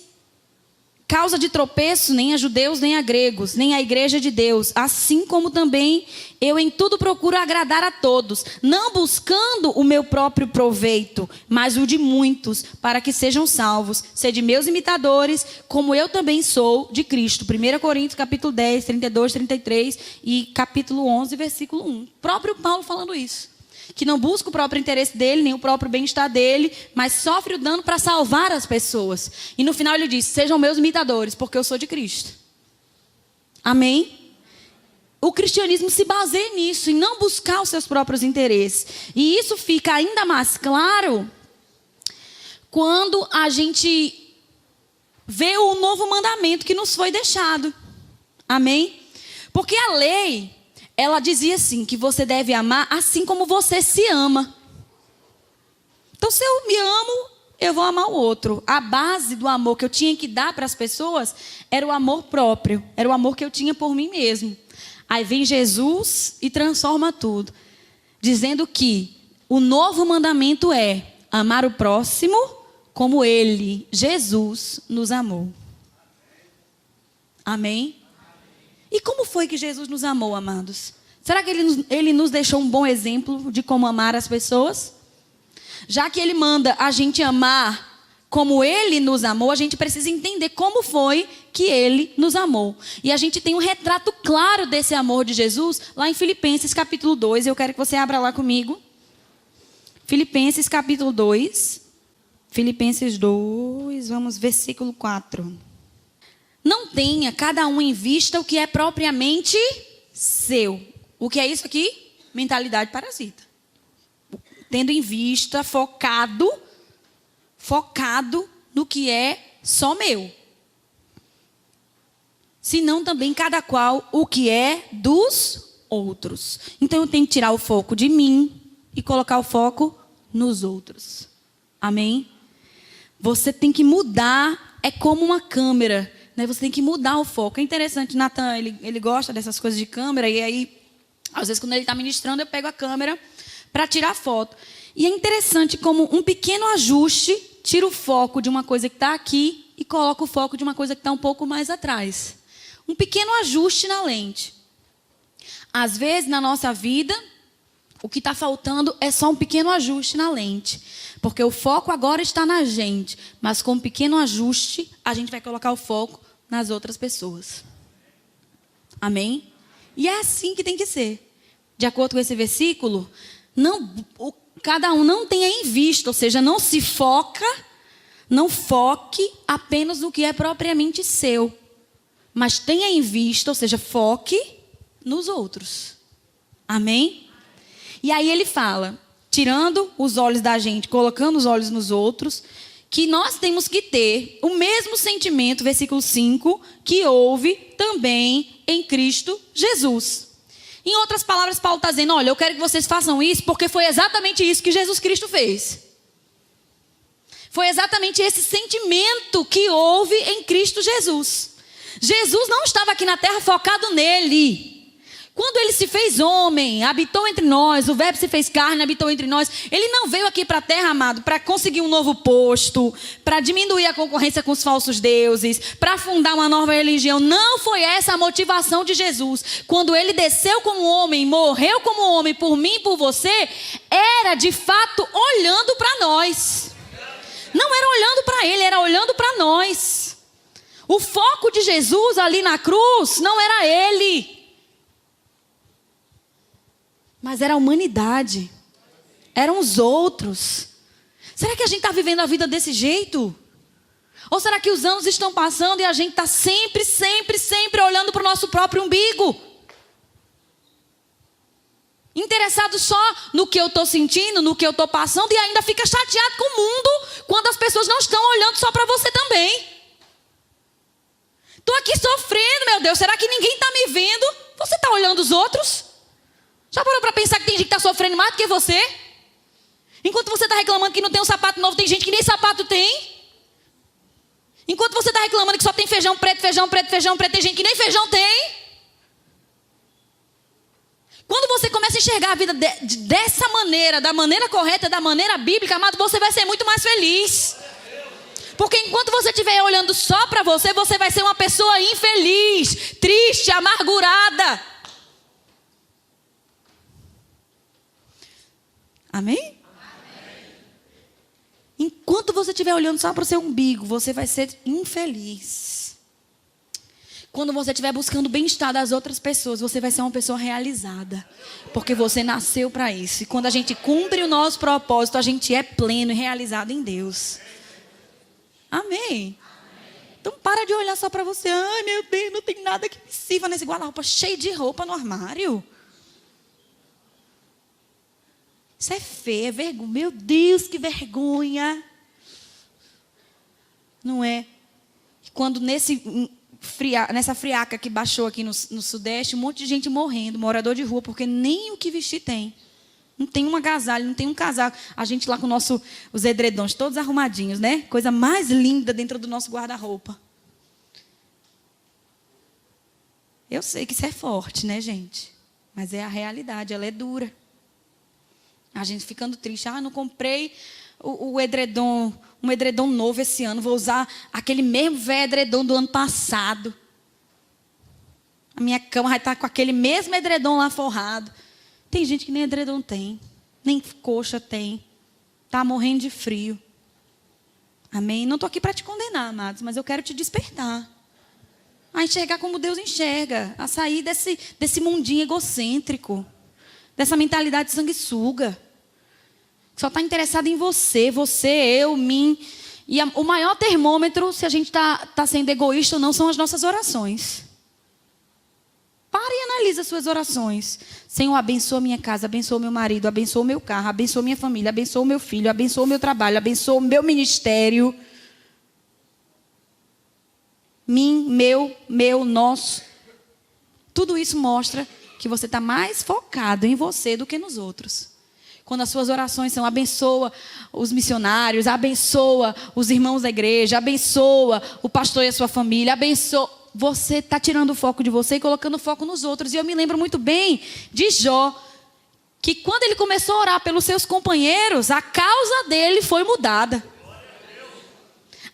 causa de tropeço nem a judeus, nem a gregos, nem a igreja de Deus, assim como também eu em tudo procuro agradar a todos, não buscando o meu próprio proveito, mas o de muitos, para que sejam salvos. Sede meus imitadores, como eu também sou de Cristo. 1 Coríntios capítulo 10, 32, 33 e capítulo 11, versículo 1. Próprio Paulo falando isso. Que não busca o próprio interesse dele, nem o próprio bem-estar dele, mas sofre o dano para salvar as pessoas. E no final ele diz, sejam meus imitadores, porque eu sou de Cristo. Amém? O cristianismo se baseia nisso, em não buscar os seus próprios interesses. E isso fica ainda mais claro quando a gente vê o novo mandamento que nos foi deixado. Amém? Porque a lei... ela dizia assim, que você deve amar assim como você se ama. Então, se eu me amo, eu vou amar o outro. A base do amor que eu tinha que dar para as pessoas era o amor próprio. Era o amor que eu tinha por mim mesmo. Aí vem Jesus e transforma tudo. Dizendo que o novo mandamento é amar o próximo como Ele, Jesus, nos amou. Amém? E como foi que Jesus nos amou, amados? Será que ele nos deixou um bom exemplo de como amar as pessoas? Já que Ele manda a gente amar como Ele nos amou, a gente precisa entender como foi que Ele nos amou. E a gente tem um retrato claro desse amor de Jesus lá em Filipenses capítulo 2. Eu quero que você abra lá comigo. Filipenses capítulo 2. Filipenses 2, vamos, versículo 4. Não tenha cada um em vista o que é propriamente seu. O que é isso aqui? Mentalidade parasita. Tendo em vista, focado no que é só meu. Senão também cada qual o que é dos outros. Então eu tenho que tirar o foco de mim e colocar o foco nos outros. Amém? Você tem que mudar, é como uma câmera. Você tem que mudar o foco. É interessante, Natan, ele gosta dessas coisas de câmera. E aí, às vezes, quando ele está ministrando, eu pego a câmera para tirar foto. E é interessante como um pequeno ajuste tira o foco de uma coisa que está aqui e coloca o foco de uma coisa que está um pouco mais atrás. Um pequeno ajuste na lente. Às vezes, na nossa vida, o que está faltando é só um pequeno ajuste na lente. Porque o foco agora está na gente. Mas com um pequeno ajuste, a gente vai colocar o foco nas outras pessoas. Amém? E é assim que tem que ser. De acordo com esse versículo, cada um não tenha em vista, ou seja, não foque apenas no que é propriamente seu. Mas tenha em vista, ou seja, foque nos outros. Amém? E aí ele fala, tirando os olhos da gente, colocando os olhos nos outros, que nós temos que ter o mesmo sentimento, versículo 5, que houve também em Cristo Jesus. Em outras palavras, Paulo está dizendo, olha, eu quero que vocês façam isso, porque foi exatamente isso que Jesus Cristo fez. Foi exatamente esse sentimento que houve em Cristo Jesus. Jesus não estava aqui na terra focado nele. Quando ele se fez homem, habitou entre nós, o verbo se fez carne, habitou entre nós. Ele não veio aqui para a terra, amado, para conseguir um novo posto, para diminuir a concorrência com os falsos deuses, para fundar uma nova religião. Não foi essa a motivação de Jesus. Quando ele desceu como homem, morreu como homem por mim e por você, era de fato olhando para nós. Não era olhando para ele, era olhando para nós. O foco de Jesus ali na cruz não era ele. Mas era a humanidade. Eram os outros. Será que a gente está vivendo a vida desse jeito? Ou será que os anos estão passando e a gente está sempre olhando para o nosso próprio umbigo? Interessado só no que eu estou sentindo, no que eu estou passando, e ainda fica chateado com o mundo quando as pessoas não estão olhando só para você também. Estou aqui sofrendo, meu Deus, será que ninguém está me vendo? Você está olhando os outros? Já parou para pensar que tem gente que está sofrendo mais do que você? Enquanto você está reclamando que não tem um sapato novo, tem gente que nem sapato tem. Enquanto você está reclamando que só tem feijão preto, feijão preto, feijão preto, tem gente que nem feijão tem. Quando você começa a enxergar a vida dessa maneira, da maneira correta, da maneira bíblica, amado, você vai ser muito mais feliz. Porque enquanto você estiver olhando só para você, você vai ser uma pessoa infeliz, triste, amargurada. Amém? Enquanto você estiver olhando só para o seu umbigo, você vai ser infeliz. Quando você estiver buscando o bem-estar das outras pessoas, você vai ser uma pessoa realizada. Porque você nasceu para isso. E quando a gente cumpre o nosso propósito, a gente é pleno e realizado em Deus. Amém? Então para de olhar só para você. Ai, meu Deus, não tem nada que me sirva nesse guarda-roupa cheio de roupa no armário. Isso é feio, é vergonha. Meu Deus, que vergonha. Não é? Quando nessa friaca que baixou aqui no Sudeste, um monte de gente morrendo, morador de rua, porque nem o que vestir tem. Não tem um agasalho, não tem um casaco. A gente lá com os edredons todos arrumadinhos, né? Coisa mais linda dentro do nosso guarda-roupa. Eu sei que isso é forte, né, gente? Mas é a realidade, ela é dura. A gente ficando triste. Ah, não comprei um edredom novo esse ano. Vou usar aquele mesmo velho edredom do ano passado. A minha cama vai estar com aquele mesmo edredom lá forrado. Tem gente que nem edredom tem. Nem coxa tem. Está morrendo de frio. Amém? Não estou aqui para te condenar, amados. Mas eu quero te despertar. A enxergar como Deus enxerga. A sair desse mundinho egocêntrico. Dessa mentalidade de sanguessuga. Só está interessado em você, eu, mim. E o maior termômetro, se a gente está sendo egoísta ou não, são as nossas orações. Pare e analise as suas orações. Senhor, abençoa minha casa, abençoa meu marido, abençoa o meu carro, abençoa minha família, abençoa o meu filho, abençoa o meu trabalho, abençoa o meu ministério. Mim, meu, nosso. Tudo isso mostra que você está mais focado em você do que nos outros. Quando as suas orações são abençoa os missionários, abençoa os irmãos da igreja, abençoa o pastor e a sua família, abençoa. Você está tirando o foco de você e colocando o foco nos outros. E eu me lembro muito bem de Jó, que quando ele começou a orar pelos seus companheiros, a causa dele foi mudada.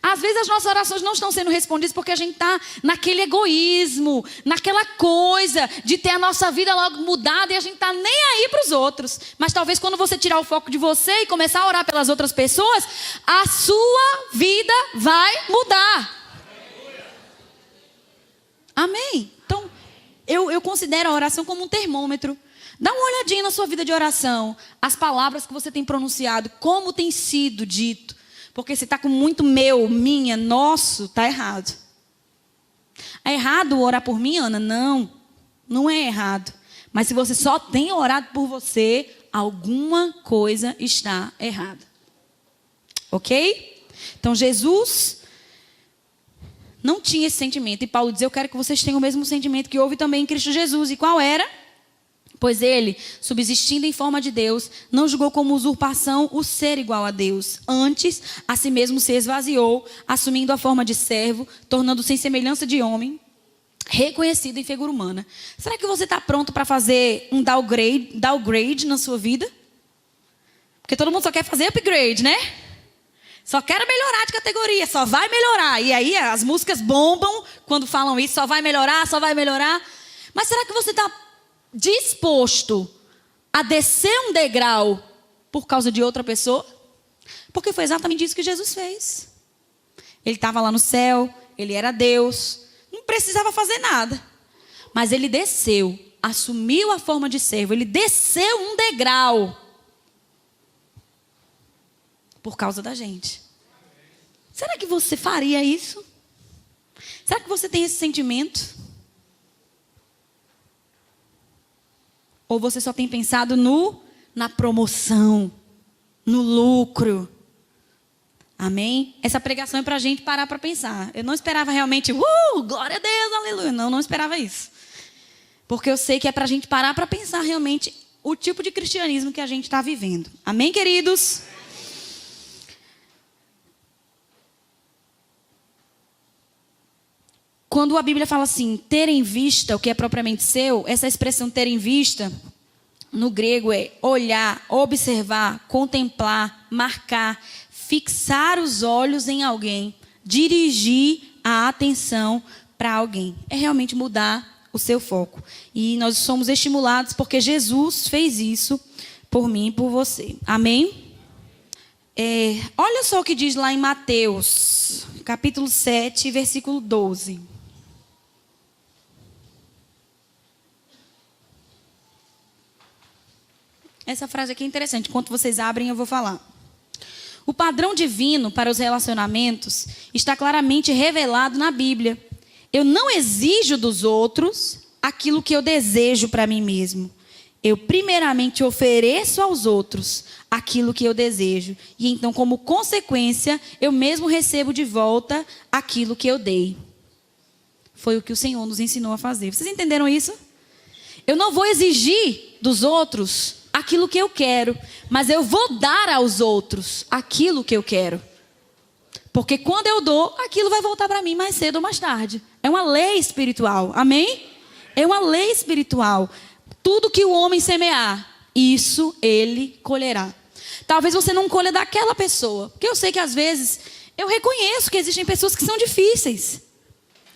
Às vezes as nossas orações não estão sendo respondidas porque a gente está naquele egoísmo, naquela coisa de ter a nossa vida logo mudada e a gente está nem aí para os outros. Mas talvez quando você tirar o foco de você e começar a orar pelas outras pessoas, a sua vida vai mudar. Amém? Então, eu considero a oração como um termômetro. Dá uma olhadinha na sua vida de oração. As palavras que você tem pronunciado, como tem sido dito. Porque se está com muito meu, minha, nosso, está errado. É errado orar por mim, Ana? Não, não é errado. Mas se você só tem orado por você, alguma coisa está errada. Ok? Então Jesus não tinha esse sentimento. E Paulo diz, eu quero que vocês tenham o mesmo sentimento que houve também em Cristo Jesus. E qual era? Pois ele, subsistindo em forma de Deus, não julgou como usurpação o ser igual a Deus. Antes, a si mesmo se esvaziou, assumindo a forma de servo, tornando-se em semelhança de homem, reconhecido em figura humana. Será que você está pronto para fazer um downgrade na sua vida? Porque todo mundo só quer fazer upgrade, né? Só quer melhorar de categoria, só vai melhorar. E aí as músicas bombam quando falam isso, só vai melhorar, só vai melhorar. Mas será que você está disposto a descer um degrau por causa de outra pessoa? Porque foi exatamente isso que Jesus fez. Ele estava lá no céu, ele era Deus, não precisava fazer nada. Mas ele desceu, assumiu a forma de servo, ele desceu um degrau por causa da gente. Será que você faria isso? Será que você tem esse sentimento? Ou você só tem pensado na promoção, no lucro? Amém? Essa pregação é para a gente parar para pensar. Eu não esperava realmente, glória a Deus, aleluia. Não esperava isso. Porque eu sei que é para a gente parar para pensar realmente o tipo de cristianismo que a gente está vivendo. Amém, queridos? Quando a Bíblia fala assim, ter em vista o que é propriamente seu, essa expressão ter em vista, no grego é olhar, observar, contemplar, marcar, fixar os olhos em alguém, dirigir a atenção para alguém. É realmente mudar o seu foco. E nós somos estimulados porque Jesus fez isso por mim e por você. Amém? Olha só o que diz lá em Mateus, capítulo 7, versículo 12. Essa frase aqui é interessante. Enquanto vocês abrem, eu vou falar. O padrão divino para os relacionamentos está claramente revelado na Bíblia. Eu não exijo dos outros aquilo que eu desejo para mim mesmo. Eu primeiramente ofereço aos outros aquilo que eu desejo. E então, como consequência, eu mesmo recebo de volta aquilo que eu dei. Foi o que o Senhor nos ensinou a fazer. Vocês entenderam isso? Eu não vou exigir dos outros aquilo que eu quero, mas eu vou dar aos outros aquilo que eu quero. Porque quando eu dou, aquilo vai voltar para mim mais cedo ou mais tarde. É uma lei espiritual, amém? É uma lei espiritual. Tudo que o homem semear, isso ele colherá. Talvez você não colha daquela pessoa, porque eu sei que às vezes, eu reconheço que existem pessoas que são difíceis.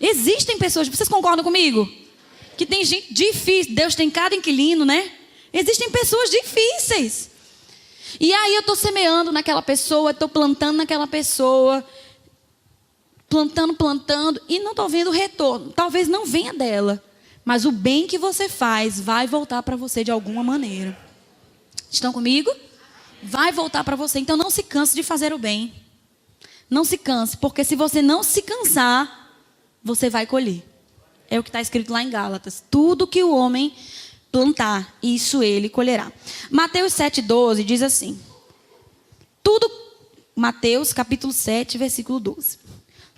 Existem pessoas, vocês concordam comigo? Que tem gente difícil, Deus tem cada inquilino, né? Existem pessoas difíceis. E aí eu estou semeando naquela pessoa, estou plantando naquela pessoa, plantando, e não estou vendo retorno. Talvez não venha dela, mas o bem que você faz vai voltar para você de alguma maneira. Estão comigo? Vai voltar para você. Então não se canse de fazer o bem. Não se canse, porque se você não se cansar, você vai colher. É o que está escrito lá em Gálatas. Tudo que o homem plantar, isso ele colherá. Mateus 7,12 diz assim. Mateus capítulo 7, versículo 12.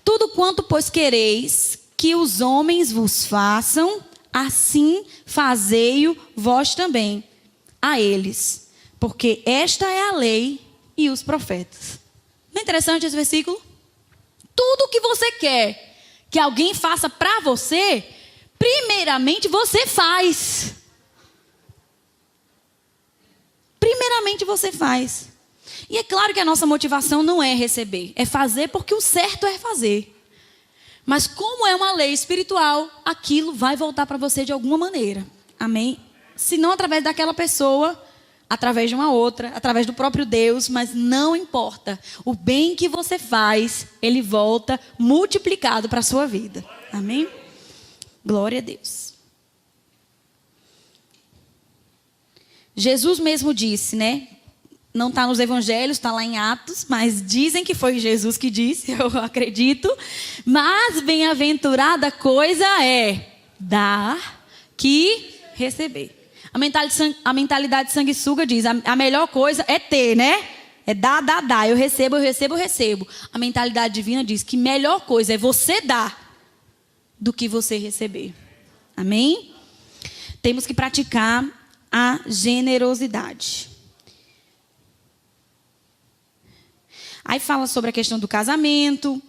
Tudo quanto, pois, quereis que os homens vos façam, assim fazei-o vós também a eles. Porque esta é a lei e os profetas. Não é interessante esse versículo? Tudo que você quer que alguém faça para você, primeiramente você faz. Primeiramente você faz. E é claro que a nossa motivação não é receber, é fazer porque o certo é fazer. Mas como é uma lei espiritual, aquilo vai voltar para você de alguma maneira. Amém? Se não através daquela pessoa, através de uma outra, através do próprio Deus, mas não importa. O bem que você faz, ele volta multiplicado para a sua vida. Amém? Glória a Deus. Jesus mesmo disse, né? Não está nos evangelhos, está lá em Atos, mas dizem que foi Jesus que disse, eu acredito. Mas bem-aventurada coisa é dar que receber. A mentalidade sanguessuga diz, a melhor coisa é ter, né? É dar. Eu recebo. A mentalidade divina diz que melhor coisa é você dar do que você receber. Amém? Temos que praticar a generosidade. Aí fala sobre a questão do casamento,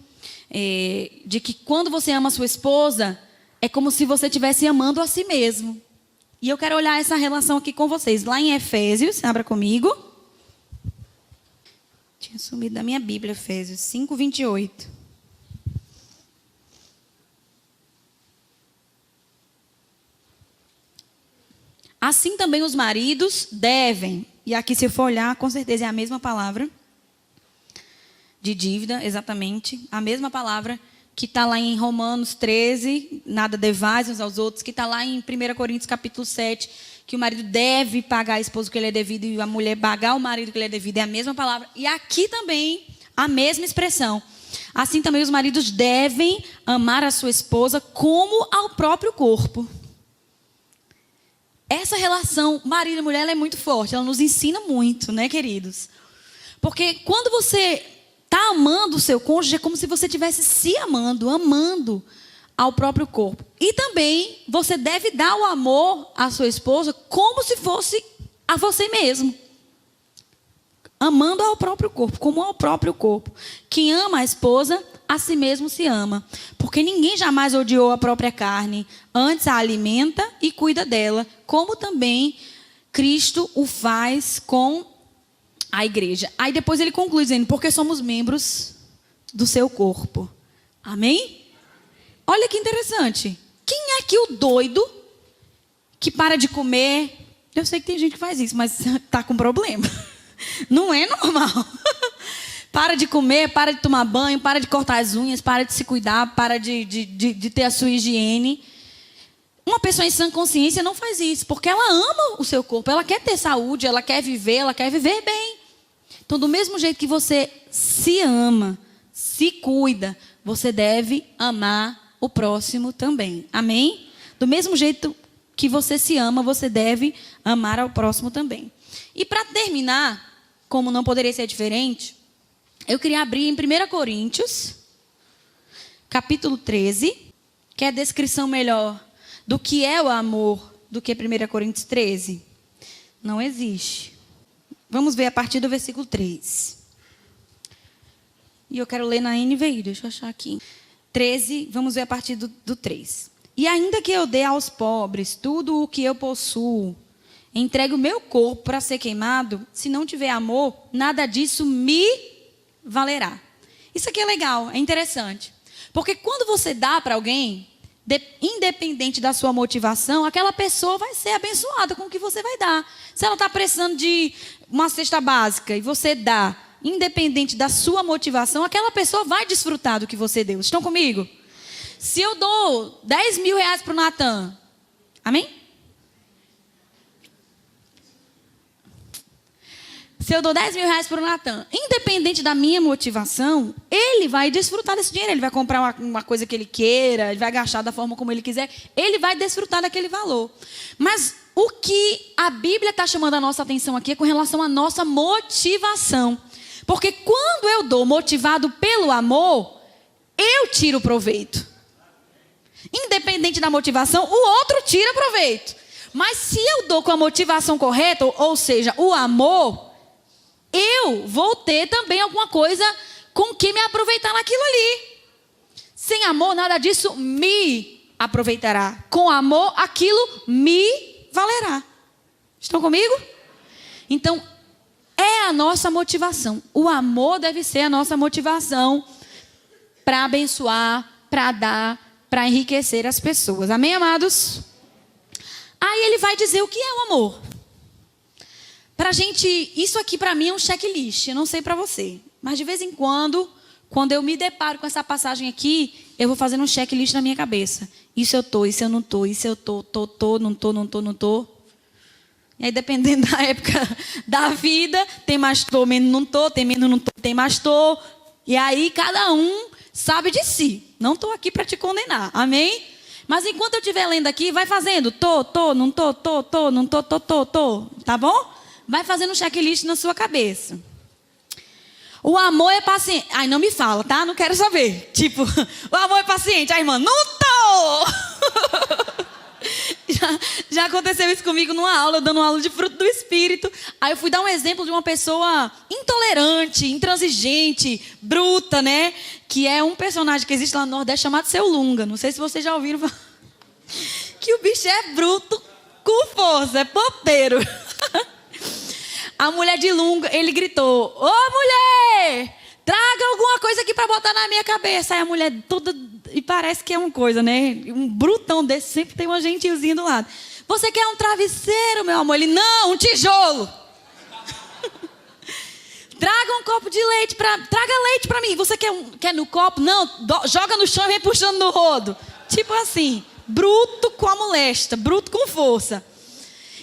de que quando você ama a sua esposa, é como se você estivesse amando a si mesmo. E eu quero olhar essa relação aqui com vocês. Lá em Efésios, abra comigo. Tinha sumido da minha Bíblia, Efésios 5, 28. Assim também os maridos devem, e aqui se eu for olhar, com certeza é a mesma palavra, de dívida, exatamente, a mesma palavra que está lá em Romanos 13, nada devais uns aos outros, que está lá em 1 Coríntios capítulo 7, que o marido deve pagar a esposa o que ele é devido e a mulher pagar o marido o que ele é devido, é a mesma palavra. E aqui também a mesma expressão. Assim também os maridos devem amar a sua esposa como ao próprio corpo. Essa relação marido e mulher ela é muito forte, ela nos ensina muito, né, queridos? Porque quando você Tá amando o seu cônjuge é como se você estivesse se amando, amando ao próprio corpo. E também você deve dar o amor à sua esposa como se fosse a você mesmo. Amando ao próprio corpo, como ao próprio corpo. Quem ama a esposa, a si mesmo se ama. Porque ninguém jamais odiou a própria carne, antes a alimenta e cuida dela, como também Cristo o faz com a igreja. Aí depois ele conclui dizendo, porque somos membros do seu corpo. Amém? Olha que interessante. Quem é que o doido que para de comer? Eu sei que tem gente que faz isso, mas está com problema. Não é normal. Para de comer, para de tomar banho, para de cortar as unhas, para de se cuidar, para de ter a sua higiene. Uma pessoa em sã consciência não faz isso, porque ela ama o seu corpo, ela quer ter saúde, ela quer viver bem. Então, do mesmo jeito que você se ama, se cuida, você deve amar o próximo também. Amém? Do mesmo jeito que você se ama, você deve amar ao próximo também. E para terminar, como não poderia ser diferente, eu queria abrir em 1 Coríntios, capítulo 13, que é a descrição melhor do que é o amor do que 1 Coríntios 13. Não existe. Vamos ver a partir do versículo 3. E eu quero ler na NVI, deixa eu achar aqui. 13, vamos ver a partir do 3. E ainda que eu dê aos pobres tudo o que eu possuo, entregue o meu corpo para ser queimado, se não tiver amor, nada disso me valerá. Isso aqui é legal, é interessante. Porque quando você dá para alguém, independente da sua motivação, aquela pessoa vai ser abençoada com o que você vai dar. Se ela está precisando de uma cesta básica e você dá, independente da sua motivação, aquela pessoa vai desfrutar do que você deu. Estão comigo? Se eu dou 10 mil reais para o Natan, amém? Se eu dou 10 mil reais para o Natan, independente da minha motivação, ele vai desfrutar desse dinheiro. Ele vai comprar uma coisa que ele queira, ele vai gastar da forma como ele quiser. Ele vai desfrutar daquele valor. Mas o que a Bíblia está chamando a nossa atenção aqui é com relação à nossa motivação. Porque quando eu dou motivado pelo amor, eu tiro proveito. Independente da motivação, o outro tira proveito. Mas se eu dou com a motivação correta, ou seja, o amor, eu vou ter também alguma coisa com que me aproveitar naquilo ali. Sem amor, nada disso me aproveitará. Com amor, aquilo me valerá. Estão comigo? Então, é a nossa motivação. O amor deve ser a nossa motivação para abençoar, para dar, para enriquecer as pessoas. Amém, amados? Aí ele vai dizer o que é o amor. Pra gente, isso aqui para mim é um checklist, eu não sei para você. Mas de vez em quando eu me deparo com essa passagem aqui, eu vou fazendo um checklist na minha cabeça. Isso eu tô, isso eu não tô, isso eu tô, não tô. E aí dependendo da época da vida, tem mais tô, menos não tô, tem menos não tô, tem mais tô. E aí cada um sabe de si. Não tô aqui para te condenar, amém? Mas enquanto eu estiver lendo aqui, vai fazendo tô, não tô, não tô, tá bom? Vai fazendo um checklist na sua cabeça. O amor é paciente. Ai, não me fala, tá? Não quero saber. Tipo, o amor é paciente. Ai, irmã, não tô! Já aconteceu isso comigo numa aula, dando uma aula de fruto do Espírito. Aí eu fui dar um exemplo de uma pessoa intolerante, intransigente, bruta, né? Que é um personagem que existe lá no Nordeste chamado Seu Lunga. Não sei se vocês já ouviram falar. Que o bicho é bruto com força, é popeiro. A mulher de Lunga, ele gritou: ô mulher, traga alguma coisa aqui para botar na minha cabeça. Aí a mulher toda, e parece que é uma coisa, né? Um brutão desse, sempre tem uma gentilzinha do lado. Você quer um travesseiro, meu amor? Ele, não, um tijolo. Traga um copo de leite, traga leite para mim. Você quer no copo? Não, joga no chão e vem puxando no rodo. Tipo assim, bruto com a molesta, bruto com força.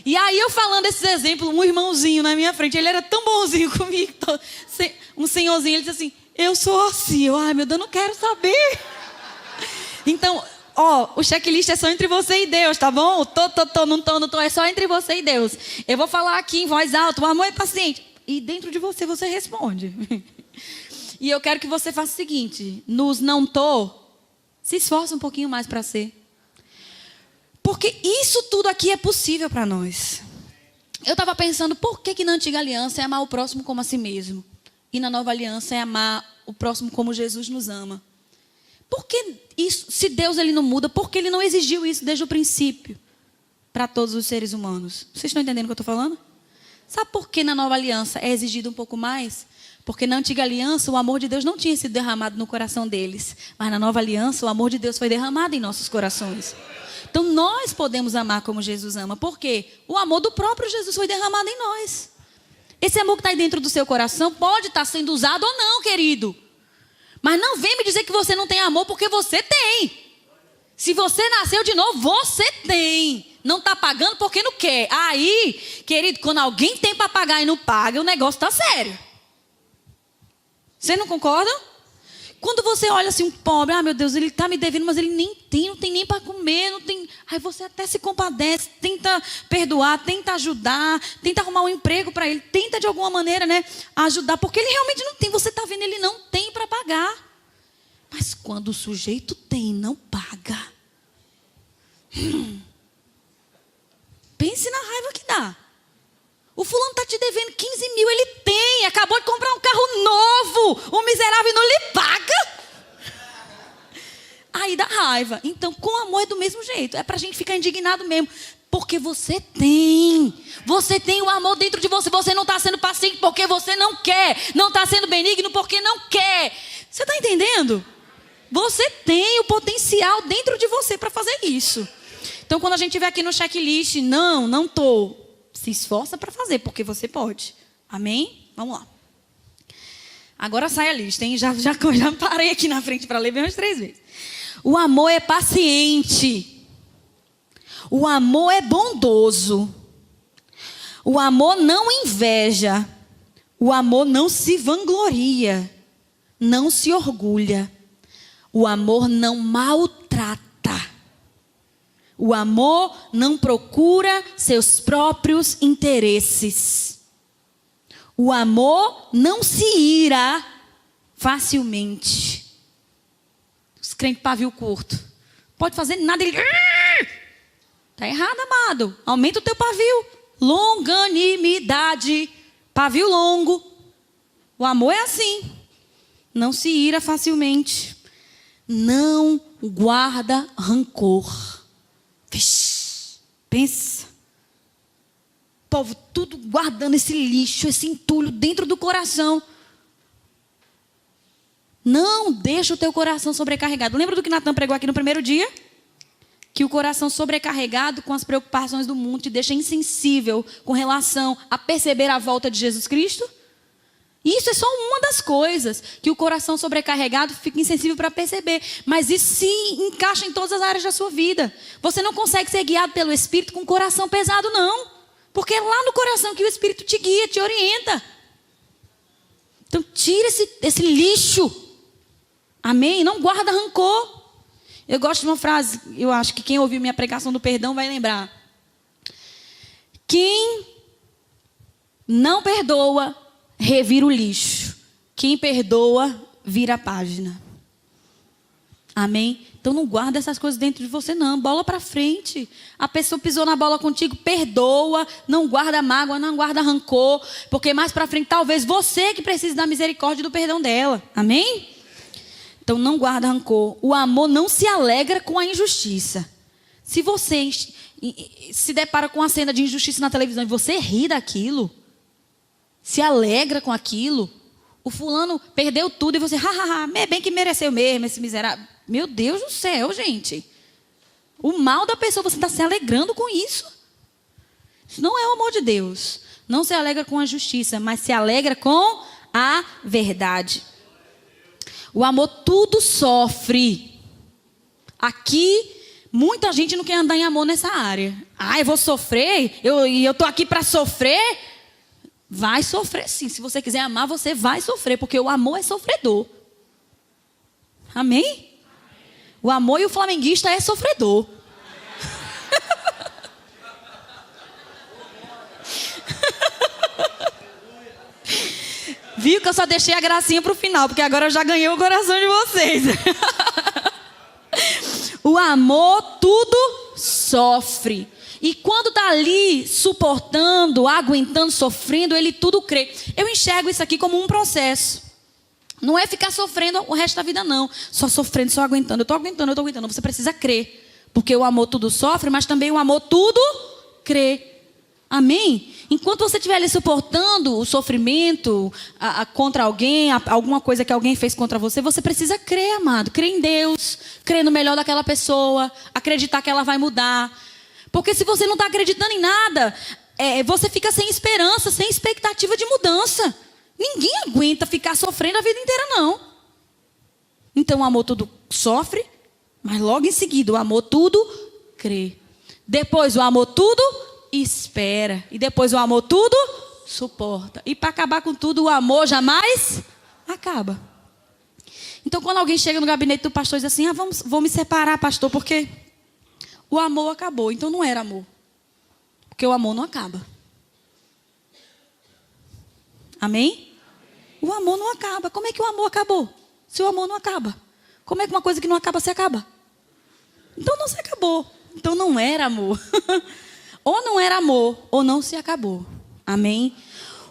E aí eu falando esses exemplos, um irmãozinho na minha frente, ele era tão bonzinho comigo, um senhorzinho, ele disse assim, eu sou assim, ai meu Deus, não quero saber. Então, o checklist é só entre você e Deus, tá bom? Não tô, é só entre você e Deus. Eu vou falar aqui em voz alta, o amor é paciente. E dentro de você responde. E eu quero que você faça o seguinte: nos não tô, se esforça um pouquinho mais para ser. Porque isso tudo aqui é possível para nós. Eu estava pensando, por que na antiga aliança é amar o próximo como a si mesmo? E na nova aliança é amar o próximo como Jesus nos ama. Por que isso, se Deus ele não muda, por que ele não exigiu isso desde o princípio para todos os seres humanos? Vocês estão entendendo o que eu estou falando? Sabe por que na nova aliança é exigido um pouco mais? Porque na antiga aliança o amor de Deus não tinha sido derramado no coração deles. Mas na nova aliança o amor de Deus foi derramado em nossos corações. Então nós podemos amar como Jesus ama. Por quê? O amor do próprio Jesus foi derramado em nós. Esse amor que está aí dentro do seu coração pode estar sendo usado ou não, querido. Mas não vem me dizer que você não tem amor, porque você tem. Se você nasceu de novo, você tem. Não está pagando porque não quer. Aí, querido, quando alguém tem para pagar e não paga, o negócio está sério. Você não concorda? Quando você olha assim, um pobre, meu Deus, ele está me devendo, mas ele nem tem, não tem nem para comer, não tem. Aí você até se compadece, tenta perdoar, tenta ajudar, tenta arrumar um emprego para ele, tenta de alguma maneira, né, ajudar, porque ele realmente não tem, você está vendo, ele não tem para pagar. Mas quando o sujeito tem, não paga. Pense na raiva que dá. O fulano está te devendo 15 mil, ele tem, acabou de comprar um carro novo, o miserável não lhe paga. Aí dá raiva. Então, com amor é do mesmo jeito, é para a gente ficar indignado mesmo, porque você tem o amor dentro de você, você não está sendo paciente porque você não quer, não está sendo benigno porque não quer. Você está entendendo? Você tem o potencial dentro de você para fazer isso. Então, quando a gente vê aqui no checklist, não estou. Se esforça para fazer, porque você pode. Amém? Vamos lá. Agora sai a lista, hein? Já parei aqui na frente para ler bem umas 3 vezes. O amor é paciente. O amor é bondoso. O amor não inveja. O amor não se vangloria. Não se orgulha. O amor não maltrata. O amor não procura seus próprios interesses. O amor não se ira facilmente. Os crentes pavio curto. Pode fazer nada, ele... Está errado, amado. Aumenta o teu pavio. Longanimidade. Pavio longo. O amor é assim. Não se ira facilmente. Não guarda rancor. Vixe, pensa. O povo tudo guardando esse lixo, esse entulho dentro do coração. Não deixa o teu coração sobrecarregado. Lembra do que Natan pregou aqui no primeiro dia? Que o coração sobrecarregado com as preocupações do mundo te deixa insensível com relação a perceber a volta de Jesus Cristo? Isso é só uma das coisas, que o coração sobrecarregado fica insensível para perceber. Mas isso se encaixa em todas as áreas da sua vida. Você não consegue ser guiado pelo Espírito com o coração pesado, não. Porque é lá no coração que o Espírito te guia, te orienta. Então tira esse lixo. Amém? Não guarda rancor. Eu gosto de uma frase, eu acho que quem ouviu minha pregação do perdão vai lembrar. Quem não perdoa, revira o lixo. Quem perdoa, vira a página. Amém? Então não guarda essas coisas dentro de você, não. Bola para frente. A pessoa pisou na bola contigo, perdoa. Não guarda mágoa, não guarda rancor. Porque mais para frente, talvez você que precise da misericórdia e do perdão dela. Amém? Então não guarda rancor. O amor não se alegra com a injustiça. Se você se depara com uma cena de injustiça na televisão e você ri daquilo, se alegra com aquilo, o fulano perdeu tudo e você, bem que mereceu mesmo esse miserável. Meu Deus do céu, gente. O mal da pessoa, você está se alegrando com isso. Isso não é o amor de Deus. Não se alegra com a justiça, mas se alegra com a verdade. O amor tudo sofre. Aqui, muita gente não quer andar em amor nessa área. Eu vou sofrer? Eu estou aqui para sofrer? Vai sofrer sim. Se você quiser amar, você vai sofrer. Porque o amor é sofredor. Amém? O amor e o flamenguista é sofredor. Viu? viu que eu só deixei a gracinha pro final, porque agora eu já ganhei o coração de vocês. O amor tudo sofre. E quando está ali suportando, aguentando, sofrendo, ele tudo crê. Eu enxergo isso aqui como um processo. Não é ficar sofrendo o resto da vida, não. Só sofrendo, só aguentando. Eu estou aguentando. Você precisa crer. Porque o amor tudo sofre, mas também o amor tudo crê. Amém? Enquanto você estiver ali suportando o sofrimento contra alguém, alguma coisa que alguém fez contra você, você precisa crer, amado. Crer em Deus, crer no melhor daquela pessoa, acreditar que ela vai mudar. Porque se você não está acreditando em nada, você fica sem esperança, sem expectativa de mudança. Ninguém aguenta ficar sofrendo a vida inteira, não. Então o amor tudo sofre, mas logo em seguida o amor tudo crê. Depois o amor tudo espera. E depois o amor tudo suporta. E para acabar com tudo, o amor jamais acaba. Então quando alguém chega no gabinete do pastor e diz assim, vou me separar, pastor, porque o amor acabou. Então não era amor. Porque o amor não acaba. Amém? O amor não acaba. Como é que o amor acabou? Se o amor não acaba. Como é que uma coisa que não acaba se acaba? Então não se acabou. Então não era amor. Ou não era amor, ou não se acabou. Amém?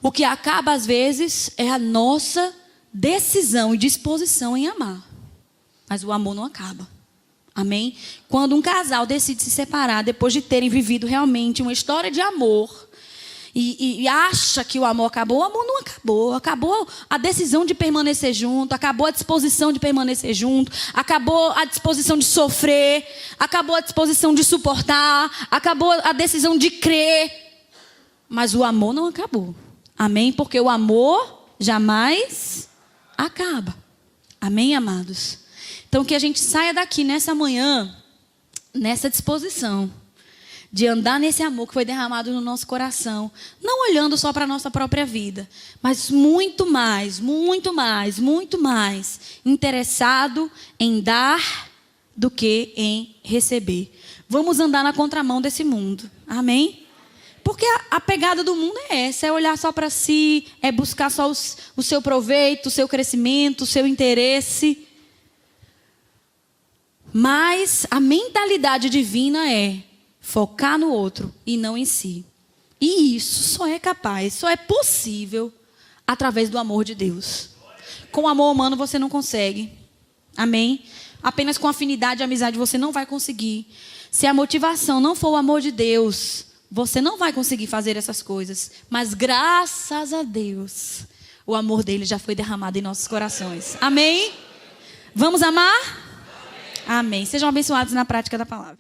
O que acaba às vezes é a nossa decisão e disposição em amar. Mas o amor não acaba. Amém? Quando um casal decide se separar depois de terem vivido realmente uma história de amor e acha que o amor acabou, o amor não acabou. Acabou a decisão de permanecer junto, acabou a disposição de permanecer junto, acabou a disposição de sofrer, acabou a disposição de suportar, acabou a decisão de crer. Mas o amor não acabou. Amém? Porque o amor jamais acaba. Amém, amados? Então que a gente saia daqui nessa manhã, nessa disposição de andar nesse amor que foi derramado no nosso coração, não olhando só para a nossa própria vida, mas muito mais interessado em dar do que em receber. Vamos andar na contramão desse mundo. Amém? Porque a pegada do mundo é essa, é olhar só para si, é buscar só o seu proveito, o seu crescimento, o seu interesse. Mas a mentalidade divina é focar no outro e não em si. E isso só é capaz, só é possível através do amor de Deus. Com amor humano você não consegue. Amém? Apenas com afinidade e amizade você não vai conseguir. Se a motivação não for o amor de Deus, você não vai conseguir fazer essas coisas. Mas graças a Deus, o amor dele já foi derramado em nossos corações. Amém? Vamos amar? Amém. Sejam abençoados na prática da palavra.